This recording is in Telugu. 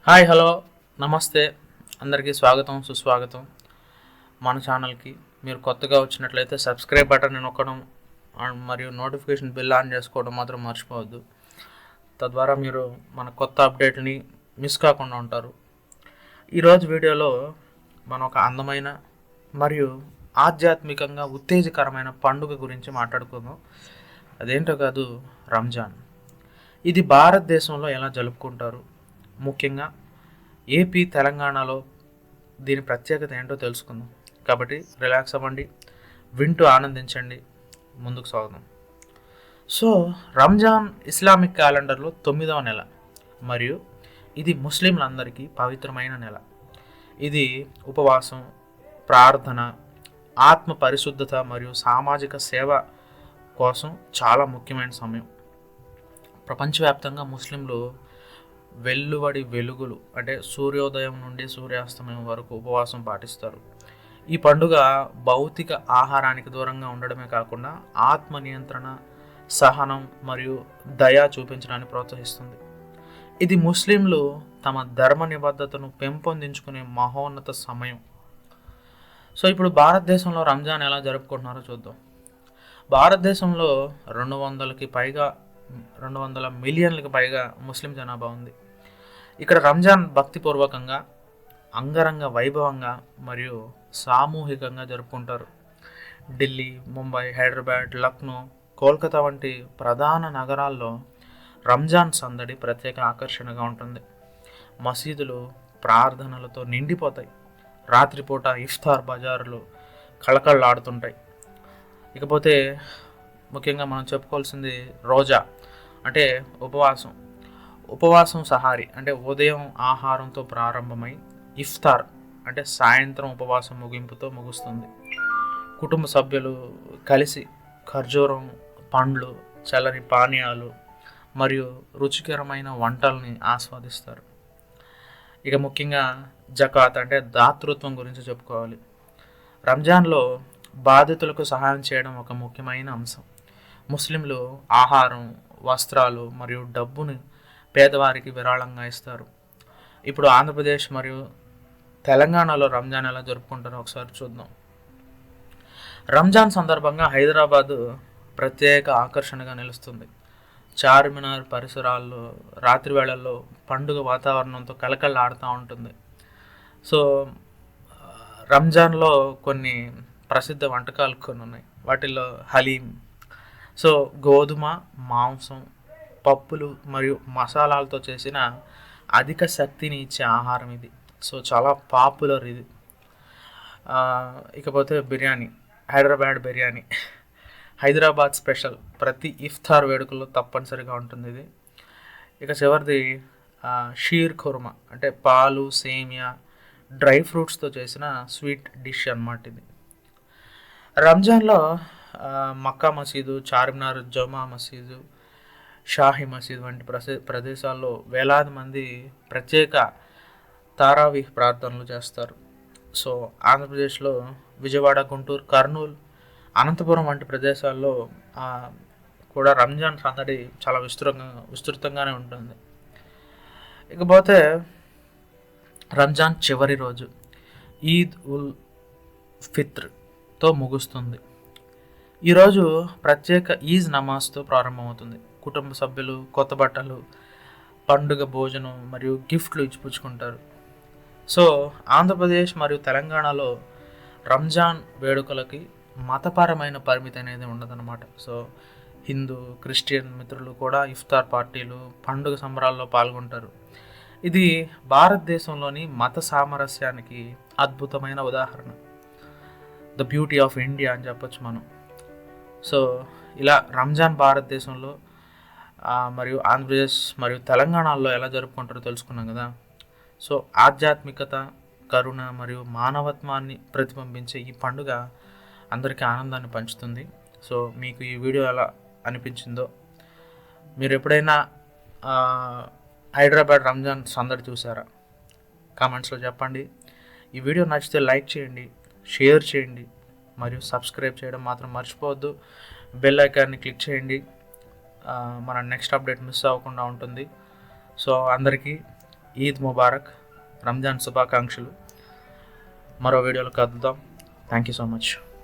హాయ్ హలో నమస్తే అందరికీ స్వాగతం సుస్వాగతం మన ఛానల్కి. మీరు కొత్తగా వచ్చినట్లయితే సబ్స్క్రైబ్ బటన్ నొక్కడం మరియు నోటిఫికేషన్ బిల్ ఆన్ చేసుకోవడం మాత్రం మర్చిపోవద్దు. తద్వారా మీరు మన కొత్త అప్డేట్ని మిస్ కాకుండా ఉంటారు. ఈరోజు వీడియోలో మనం ఒక అందమైన మరియు ఆధ్యాత్మికంగా ఉత్తేజకరమైన పండుగ గురించి మాట్లాడుకుందాం. అదేంటో కాదు, రంజాన్. ఇది భారతదేశంలో ఎలా జరుపుకుంటారు, ముఖ్యంగా ఏపీ తెలంగాణలో దీని ప్రత్యేకత ఏంటో తెలుసుకుందాం. కాబట్టి రిలాక్స్ అవ్వండి, వింటూ ఆనందించండి. ముందుకు సాగుదాం. సో రంజాన్ ఇస్లామిక్ క్యాలెండర్లో 9వ నెల మరియు ఇది ముస్లింలందరికీ పవిత్రమైన నెల. ఇది ఉపవాసం, ప్రార్థన, ఆత్మ పరిశుద్ధత మరియు సామాజిక సేవ కోసం చాలా ముఖ్యమైన సమయం. ప్రపంచవ్యాప్తంగా ముస్లింలు వెల్లువడి వెలుగులు అంటే సూర్యోదయం నుండి సూర్యాస్తమయం వరకు ఉపవాసం పాటిస్తారు. ఈ పండుగ భౌతిక ఆహారానికి దూరంగా ఉండడమే కాకుండా ఆత్మ నియంత్రణ, సహనం మరియు దయ చూపించడాన్ని ప్రోత్సహిస్తుంది. ఇది ముస్లింలు తమ ధర్మ నిబద్ధతను పెంపొందించుకునే మహోన్నత సమయం. సో ఇప్పుడు భారతదేశంలో రంజాన్ ఎలా జరుపుకుంటున్నారో చూద్దాం. భారతదేశంలో 200 మిలియన్లకు పైగా ముస్లిం జనాభా ఉంది. ఇక్కడ రంజాన్ భక్తిపూర్వకంగా, అంగరంగ వైభవంగా మరియు సామూహికంగా జరుపుకుంటారు. ఢిల్లీ, ముంబై, హైదరాబాద్, లక్నో, కోల్కతా వంటి ప్రధాన నగరాల్లో రంజాన్ సందడి ప్రత్యేక ఆకర్షణగా ఉంటుంది. మసీదులు ప్రార్థనలతో నిండిపోతాయి. రాత్రిపూట ఇఫ్తార్ బజారులు కళకళలాడుతుంటాయి. ఇకపోతే ముఖ్యంగా మనం చెప్పుకోవాల్సింది రోజా అంటే ఉపవాసం సహారి అంటే ఉదయం ఆహారంతో ప్రారంభమై ఇఫ్తార్ అంటే సాయంత్రం ఉపవాసం ముగింపుతో ముగుస్తుంది. కుటుంబ సభ్యులు కలిసి ఖర్జూరం, పండ్లు, చల్లని పానీయాలు మరియు రుచికరమైన వంటల్ని ఆస్వాదిస్తారు. ఇక ముఖ్యంగా జకాత్ అంటే దాతృత్వం గురించి చెప్పుకోవాలి. రంజాన్లో బాధితులకు సహాయం చేయడం ఒక ముఖ్యమైన అంశం. ముస్లింలు ఆహారం, వస్త్రాలు మరియు డబ్బుని పేదవారికి విరాళంగా ఇస్తారు. ఇప్పుడు ఆంధ్రప్రదేశ్ మరియు తెలంగాణలో రంజాన్ ఎలా జరుపుకుంటారో ఒకసారి చూద్దాం. రంజాన్ సందర్భంగా హైదరాబాదు ప్రత్యేక ఆకర్షణగా నిలుస్తుంది. చార్మినార్ పరిసరాల్లో రాత్రి వేళల్లో పండుగ వాతావరణంతో కలకళలాడుతూ ఉంటుంది. సో రంజాన్లో కొన్ని ప్రసిద్ధ వంటకాలు కొన్ని ఉన్నాయి. వాటిల్లో హలీం, సో గోధుమ, మాంసం, పప్పులు మరియు మసాలాలతో చేసిన అధిక శక్తిని ఇచ్చే ఆహారం ఇది. సో చాలా పాపులర్ ఇది. ఇకపోతే బిర్యానీ, హైదరాబాద్ బిర్యానీ హైదరాబాద్ స్పెషల్. ప్రతి ఇఫ్తార్ వేడుకల్లో తప్పనిసరిగా ఉంటుంది ఇది. ఇక చివరిది షీర్ ఖుర్మా అంటే పాలు, సేమియా, డ్రై ఫ్రూట్స్తో చేసిన స్వీట్ డిష్ అన్నమాట ఇది. రంజాన్లో మక్కా మసీదు, చార్మినార్, జమా మసీదు, షాహీ మసీద్ వంటి ప్రదేశాల్లో వేలాది మంది ప్రత్యేక తారావీహ్ ప్రార్థనలు చేస్తారు. సో ఆంధ్రప్రదేశ్లో విజయవాడ, గుంటూరు, కర్నూలు, అనంతపురం వంటి ప్రదేశాల్లో కూడా రంజాన్ సందడి చాలా విస్తృతంగానే ఉంటుంది. ఇకపోతే రంజాన్ చివరి రోజు ఈద్ ఉల్ ఫిత్ర్తో ముగుస్తుంది. ఈరోజు ప్రత్యేక ఈద్ నమాజ్తో ప్రారంభమవుతుంది. కుటుంబ సభ్యులు కొత్త బట్టలు, పండుగ భోజనం మరియు గిఫ్ట్లు ఇచ్చిపుచ్చుకుంటారు. సో ఆంధ్రప్రదేశ్ మరియు తెలంగాణలో రంజాన్ వేడుకలకి మతపరమైన పరిమితి అనేది ఉండదన్నమాట. సో హిందూ, క్రిస్టియన్ మిత్రులు కూడా ఇఫ్తార్ పార్టీలు, పండుగ సంబరాల్లో పాల్గొంటారు. ఇది భారతదేశంలోని మత సామరస్యానికి అద్భుతమైన ఉదాహరణ. ద బ్యూటీ ఆఫ్ ఇండియా అని చెప్పొచ్చు మనం. సో ఇలా రంజాన్ భారతదేశంలో మరియు ఆంధ్రప్రదేశ్ మరియు తెలంగాణలో ఎలా జరుపుకుంటారో తెలుసుకున్నాం కదా. సో ఆధ్యాత్మికత, కరుణ మరియు మానవత్వాన్ని ప్రతిబింబించే ఈ పండుగ అందరికీ ఆనందాన్ని పంచుతుంది. సో మీకు ఈ వీడియో ఎలా అనిపించిందో, మీరు ఎప్పుడైనా హైదరాబాద్ రంజాన్ సందడి చూసారా? కామెంట్స్లో చెప్పండి. ఈ వీడియో నచ్చితే లైక్ చేయండి, షేర్ చేయండి మరియు సబ్స్క్రైబ్ చేయడం మాత్రం మర్చిపోవద్దు. బెల్ ఐకాన్ని క్లిక్ చేయండి, మన నెక్స్ట్ అప్డేట్ మిస్ అవ్వకుండా ఉంటుంది. సో అందరికీ ఈద్ ముబారక్, రంజాన్ శుభాకాంక్షలు. మరో వీడియోలో కలుద్దాం. Thank you so much.